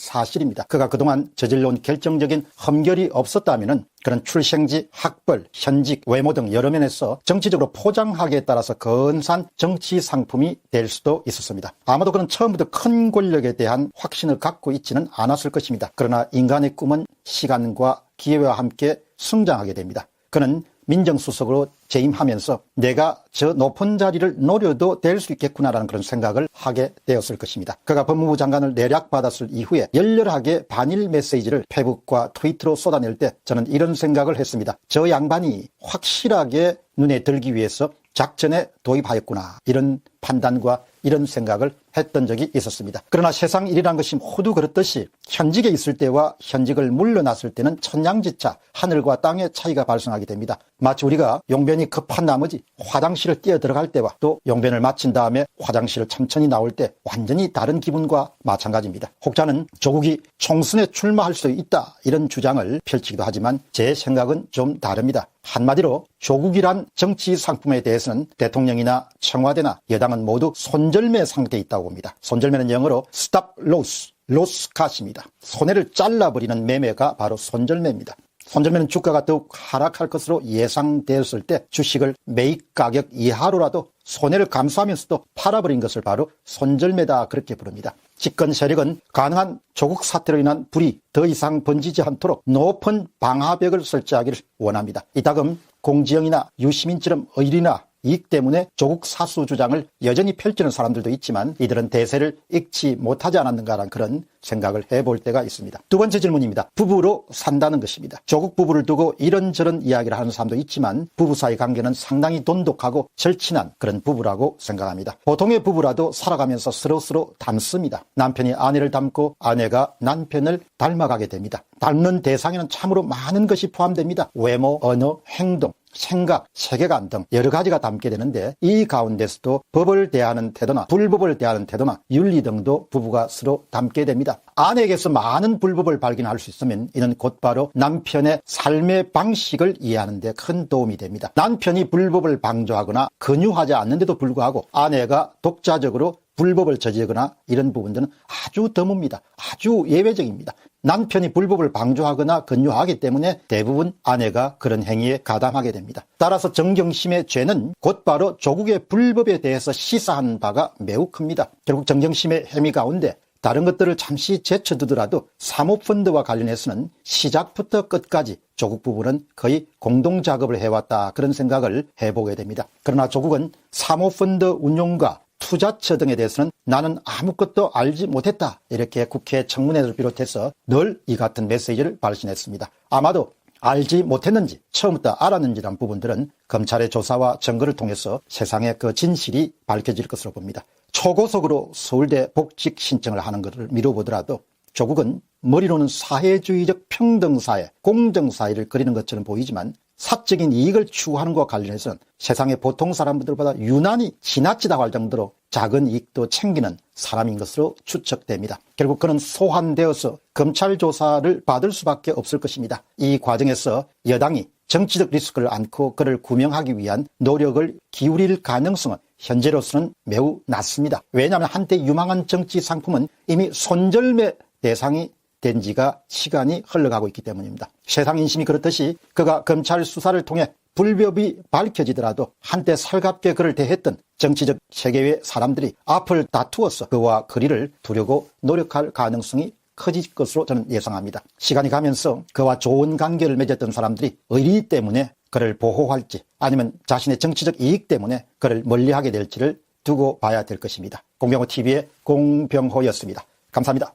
사실입니다. 그가 그동안 저질러온 결정적인 흠결이 없었다면 그런 출생지, 학벌, 현직, 외모 등 여러 면에서 정치적으로 포장하기에 따라서 근사한 정치 상품이 될 수도 있었습니다. 아마도 그는 처음부터 큰 권력에 대한 확신을 갖고 있지는 않았을 것입니다. 그러나 인간의 꿈은 시간과 기회와 함께 성장하게 됩니다. 그는 민정수석으로 재임하면서 내가 저 높은 자리를 노려도 될 수 있겠구나라는 그런 생각을 하게 되었을 것입니다. 그가 법무부 장관을 내략받았을 이후에 열렬하게 반일 메시지를 페북과 트위터로 쏟아낼 때 저는 이런 생각을 했습니다. 저 양반이 확실하게 눈에 들기 위해서 작전에 도입하였구나, 이런 판단과 이런 생각을 했던 적이 있었습니다. 그러나 세상 일이란 것이 모두 그렇듯이 현직에 있을 때와 현직을 물러났을 때는 천양지차, 하늘과 땅의 차이가 발생하게 됩니다. 마치 우리가 용변이 급한 나머지 화장실을 뛰어 들어갈 때와 또 용변을 마친 다음에 화장실을 천천히 나올 때 완전히 다른 기분과 마찬가지입니다. 혹자는 조국이 총선에 출마할 수 있다, 이런 주장을 펼치기도 하지만 제 생각은 좀 다릅니다. 한마디로 조국이란 정치 상품에 대해서는 대통령이나 청와대나 여당은 모두 손절매 상태에 있다고 봅니다. 손절매는 영어로 stop loss, loss cut입니다. 손해를 잘라버리는 매매가 바로 손절매입니다. 손절매는 주가가 더욱 하락할 것으로 예상되었을 때 주식을 매입 가격 이하로라도 손해를 감수하면서도 팔아버린 것을 바로 손절매다, 그렇게 부릅니다. 집권 세력은 가능한 조국 사태로 인한 불이 더 이상 번지지 않도록 높은 방화벽을 설치하기를 원합니다. 이따금 공지영이나 유시민처럼 의리나 이익 때문에 조국 사수 주장을 여전히 펼치는 사람들도 있지만 이들은 대세를 읽지 못하지 않았는가라는 그런 생각을 해볼 때가 있습니다. 두 번째 질문입니다. 부부로 산다는 것입니다. 조국 부부를 두고 이런저런 이야기를 하는 사람도 있지만 부부 사이 관계는 상당히 돈독하고 절친한 그런 부부라고 생각합니다. 보통의 부부라도 살아가면서 서로 닮습니다. 남편이 아내를 닮고 아내가 남편을 닮아가게 됩니다. 닮는 대상에는 참으로 많은 것이 포함됩니다. 외모, 언어, 행동, 생각, 세계관 등 여러 가지가 담게 되는데 이 가운데서도 법을 대하는 태도나 불법을 대하는 태도나 윤리 등도 부부가 서로 담게 됩니다. 아내에게서 많은 불법을 발견할 수 있으면 이는 곧바로 남편의 삶의 방식을 이해하는 데 큰 도움이 됩니다. 남편이 불법을 방조하거나 권유하지 않는데도 불구하고 아내가 독자적으로 불법을 저지르거나 이런 부분들은 아주 드뭅니다. 아주 예외적입니다. 남편이 불법을 방조하거나 권유하기 때문에 대부분 아내가 그런 행위에 가담하게 됩니다. 따라서 정경심의 죄는 곧바로 조국의 불법에 대해서 시사하는 바가 매우 큽니다. 결국 정경심의 행위 가운데 다른 것들을 잠시 제쳐두더라도 사모펀드와 관련해서는 시작부터 끝까지 조국 부부는 거의 공동작업을 해왔다, 그런 생각을 해보게 됩니다. 그러나 조국은 사모펀드 운용과 투자처 등에 대해서는 나는 아무것도 알지 못했다, 이렇게 국회 청문회를 비롯해서 늘 이 같은 메시지를 발신했습니다. 아마도 알지 못했는지 처음부터 알았는지란 부분들은 검찰의 조사와 증거를 통해서 세상에 그 진실이 밝혀질 것으로 봅니다. 초고속으로 서울대 복직 신청을 하는 것을 미뤄보더라도 조국은 머리로는 사회주의적 평등사회, 공정사회를 그리는 것처럼 보이지만 사적인 이익을 추구하는 것과 관련해서는 세상의 보통 사람들보다 유난히 지나치다고 할 정도로 작은 이익도 챙기는 사람인 것으로 추측됩니다. 결국 그는 소환되어서 검찰 조사를 받을 수밖에 없을 것입니다. 이 과정에서 여당이 정치적 리스크를 안고 그를 구명하기 위한 노력을 기울일 가능성은 현재로서는 매우 낮습니다. 왜냐하면 한때 유망한 정치 상품은 이미 손절매 대상이 된 지가 시간이 흘러가고 있기 때문입니다. 세상 인심이 그렇듯이 그가 검찰 수사를 통해 불법이 밝혀지더라도 한때 살갑게 그를 대했던 정치적 세계의 사람들이 앞을 다투어서 그와 거리를 두려고 노력할 가능성이 커질 것으로 저는 예상합니다. 시간이 가면서 그와 좋은 관계를 맺었던 사람들이 의리 때문에 그를 보호할지 아니면 자신의 정치적 이익 때문에 그를 멀리하게 될지를 두고 봐야 될 것입니다. 공병호TV의 공병호였습니다. 감사합니다.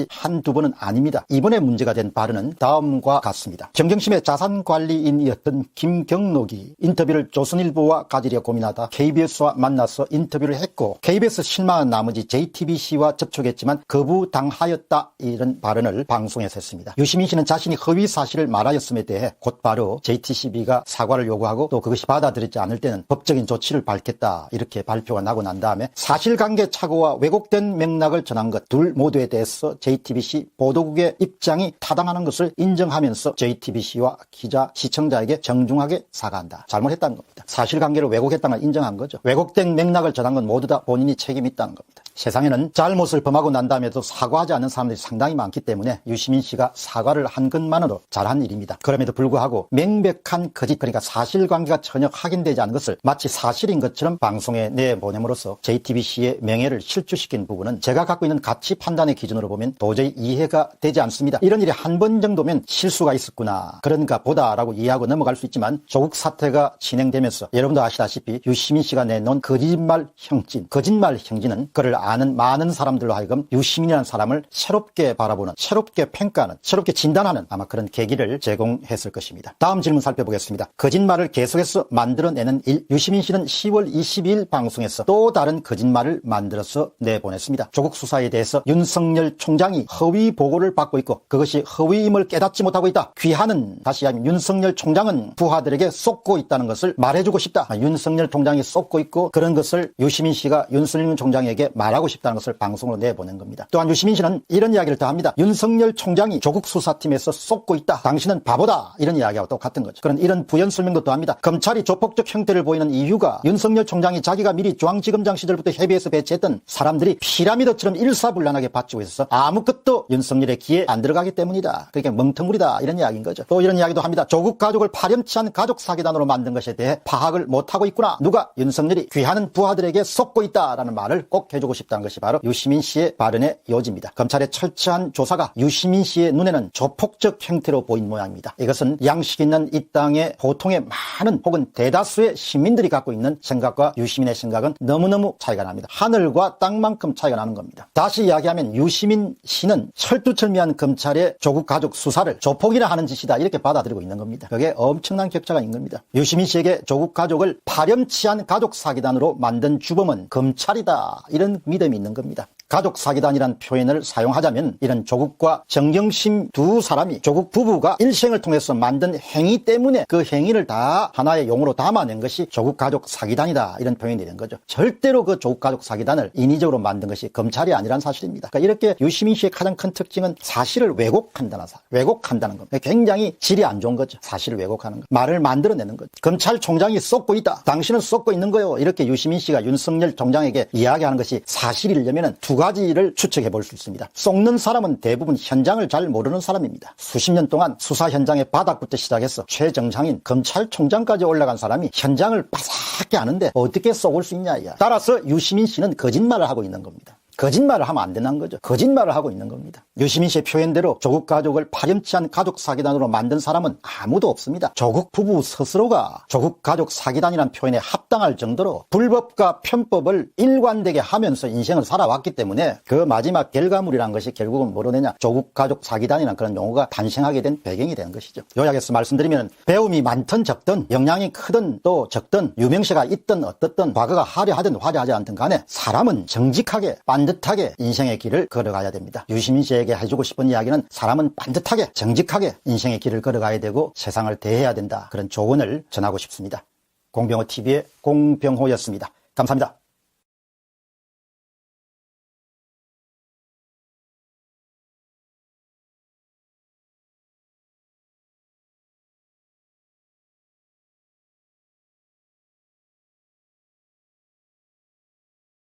한두 번은 아닙니다. 이번에 문제가 된 발언은 다음과 같습니다. 정경심의 자산관리인이었던 김경록이 인터뷰를 조선일보와 가지려 고민하다 KBS와 만나서 인터뷰를 했고 KBS 실망한 나머지 JTBC와 접촉했지만 거부당하였다, 이런 발언을 방송에서 했습니다. 유시민 씨는 자신이 허위 사실을 말하였음에 대해 곧바로 JTBC가 사과를 요구하고 또 그것이 받아들이지 않을 때는 법적인 조치를 밝겠다, 이렇게 발표가 나고 난 다음에 사실관계 착오와 왜곡된 맥락을 전한 것 둘 모두에 대해서 대해서 JTBC 보도국의 입장이 타당하는 것을 인정하면서 JTBC와 기자, 시청자에게 정중하게 사과한다. 잘못했다는 겁니다. 사실관계를 왜곡했다는 걸 인정한 거죠. 왜곡된 맥락을 전한 건 모두 다 본인이 책임이 있다는 겁니다. 세상에는 잘못을 범하고 난 다음에도 사과하지 않는 사람들이 상당히 많기 때문에 유시민 씨가 사과를 한 것만으로 잘한 일입니다. 그럼에도 불구하고 명백한 거짓, 그러니까 사실관계가 전혀 확인되지 않은 것을 마치 사실인 것처럼 방송에 내보냄으로써 JTBC의 명예를 실추시킨 부분은 제가 갖고 있는 가치 판단의 기준으로 보면 도저히 이해가 되지 않습니다. 이런 일이 한 번 정도면 실수가 있었구나, 그런가 보다라고 이해하고 넘어갈 수 있지만 조국 사태가 진행되면서 여러분도 아시다시피 유시민 씨가 내놓은 거짓말 형진은 그를 아는 많은 사람들로 하여금 유시민이라는 사람을 새롭게 바라보는, 새롭게 평가하는, 새롭게 진단하는 아마 그런 계기를 제공했을 것입니다. 다음 질문 살펴보겠습니다. 거짓말을 계속해서 만들어내는 일. 유시민 씨는 10월 22일 방송에서 또 다른 거짓말을 만들어서 내보냈습니다. 조국 수사에 대해서 윤석열 총장이 허위 보고를 받고 있고 그것이 허위임을 깨닫지 못하고 있다. 귀하는, 다시 하면 윤석열 총장은 부하들에게 쏟고 있다는 것을 말해주고 싶다. 윤석열 총장이 쏟고 있고 그런 것을 유시민 씨가 윤석열 총장에게 말하고 싶다는 것을 방송으로 내보낸 겁니다. 또한 유시민 씨는 이런 이야기를 더 합니다. 윤석열 총장이 조국 수사팀에서 쏟고 있다. 당신은 바보다. 이런 이야기하고 똑같은 거죠. 그런 이런 부연 설명도 더 합니다. 검찰이 조폭적 형태를 보이는 이유가 윤석열 총장이 자기가 미리 중앙지검장 시절부터 협의해서 배치했던 사람들이 피라미드처럼 일사불란하게 받치고 있어서 아무것도 윤석열의 귀에 안 들어가기 때문이다. 그러니까 멍텅구리다. 이런 이야기인 거죠. 또 이런 이야기도 합니다. 조국 가족을 파렴치한 가족 사기단으로 만든 것에 대해 파악을 못하고 있구나. 누가 윤석열이 귀하는 부하들에게 쏟고 있다라는 말을 꼭 해주고 싶다는 것이 바로 유시민 씨의 발언의 요지입니다. 검찰의 철저한 조사가 유시민 씨의 눈에는 조폭적 형태로 보인 모양입니다. 이것은 양식 있는 이 땅의 보통의 많은 혹은 대다수의 시민들이 갖고 있는 생각과 유시민의 생각은 너무너무 차이가 납니다. 하늘과 땅만큼 차이가 나는 겁니다. 다시 이야기하면 유시민 씨는 철두철미한 검찰의 조국 가족 수사를 조폭이나 하는 짓이다, 이렇게 받아들이고 있는 겁니다. 그게 엄청난 격차가 있는 겁니다. 유시민 씨에게 조국 가족을 파렴치한 가족 사기단으로 만든 주범은 검찰이다, 이런 믿음이 있는 겁니다. 가족 사기단이라는 표현을 사용하자면 이런 조국과 정경심 두 사람이, 조국 부부가 일생을 통해서 만든 행위 때문에 그 행위를 다 하나의 용어로 담아낸 것이 조국 가족 사기단이다, 이런 표현이 되는 거죠. 절대로 그 조국 가족 사기단을 인위적으로 만든 것이 검찰이 아니란 사실입니다. 그러니까 이렇게 유시민 씨의 가장 큰 특징은 사실을 왜곡한다는 겁니다. 굉장히 질이 안 좋은 거죠. 사실을 왜곡하는 것, 말을 만들어내는 거죠. 검찰총장이 쏟고 있다, 당신은 쏟고 있는 거요, 이렇게 유시민 씨가 윤석열 총장에게 이야기하는 것이 사실이려면 두 가지를 추측해 볼 수 있습니다. 쏟는 사람은 대부분 현장을 잘 모르는 사람입니다. 수십 년 동안 수사 현장의 바닥부터 시작해서 최정상인 검찰총장까지 올라간 사람이 현장을 바삭하게 아는데 어떻게 쏟을 수 있냐. 따라서 유시민 씨는 거짓말을 하고 있는 겁니다. 거짓말을 하면 안 되는 거죠. 거짓말을 하고 있는 겁니다. 유시민 씨의 표현대로 조국 가족을 파렴치한 가족 사기단으로 만든 사람은 아무도 없습니다. 조국 부부 스스로가 조국 가족 사기단이라는 표현에 합당할 정도로 불법과 편법을 일관되게 하면서 인생을 살아왔기 때문에 그 마지막 결과물이란 것이 결국은 뭐로 되냐, 조국 가족 사기단이라는 그런 용어가 탄생하게 된 배경이 되는 것이죠. 요약해서 말씀드리면 배움이 많든 적든, 역량이 크든 또 적든, 유명세가 있든 어떻든, 과거가 화려하든 화려하지 않든 간에 사람은 정직하게 반듯하게 인생의 길을 걸어가야 됩니다. 유시민 씨에게 해주고 싶은 이야기는 사람은 반듯하게 정직하게 인생의 길을 걸어가야 되고 세상을 대해야 된다, 그런 조언을 전하고 싶습니다. 공병호TV의 공병호였습니다. 감사합니다.